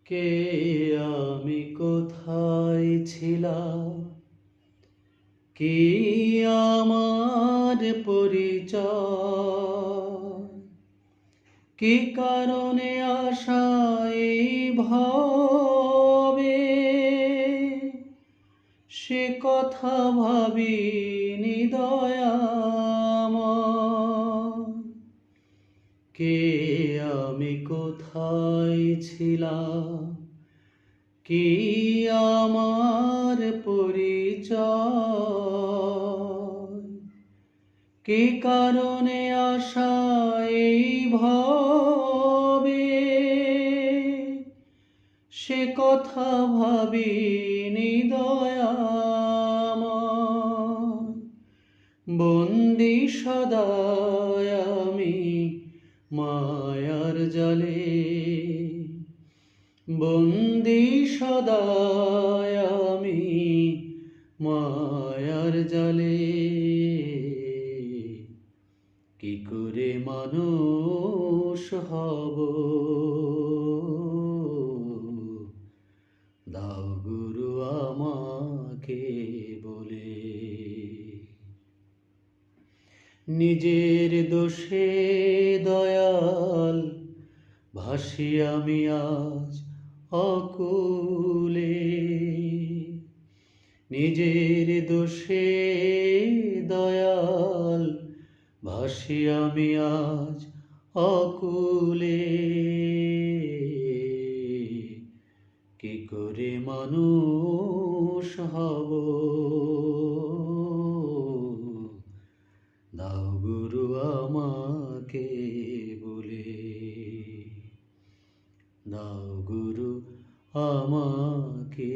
কে আমি কোথায় ছিলাম, কি আমার পরিচয়, কি কারণে আসা এই ভবে, সে কথা ভাবিনি দয়াময়। কে আমি কোথায় ছিলাম, কি আমার পরিচয়, কি কারণে আসা এই ভবে, সে কথা ভাবিনি দয়াময়। বন্দি সদায় আমি মায়ার জালে, বন্দি সদায় আমি মায়ার জালে। কি করে মানুষ হব, দাও গুরু আমাকে বলে। নিজের দোষে দয়াল ভাসি আমি আজ অকুলে, নিজের দোষে দয়াল ভাসি আমি আজ অকুলে। কি করে মানুষ হব, দাও গুরু আমাকে বলে, দাও গুরু আমাকে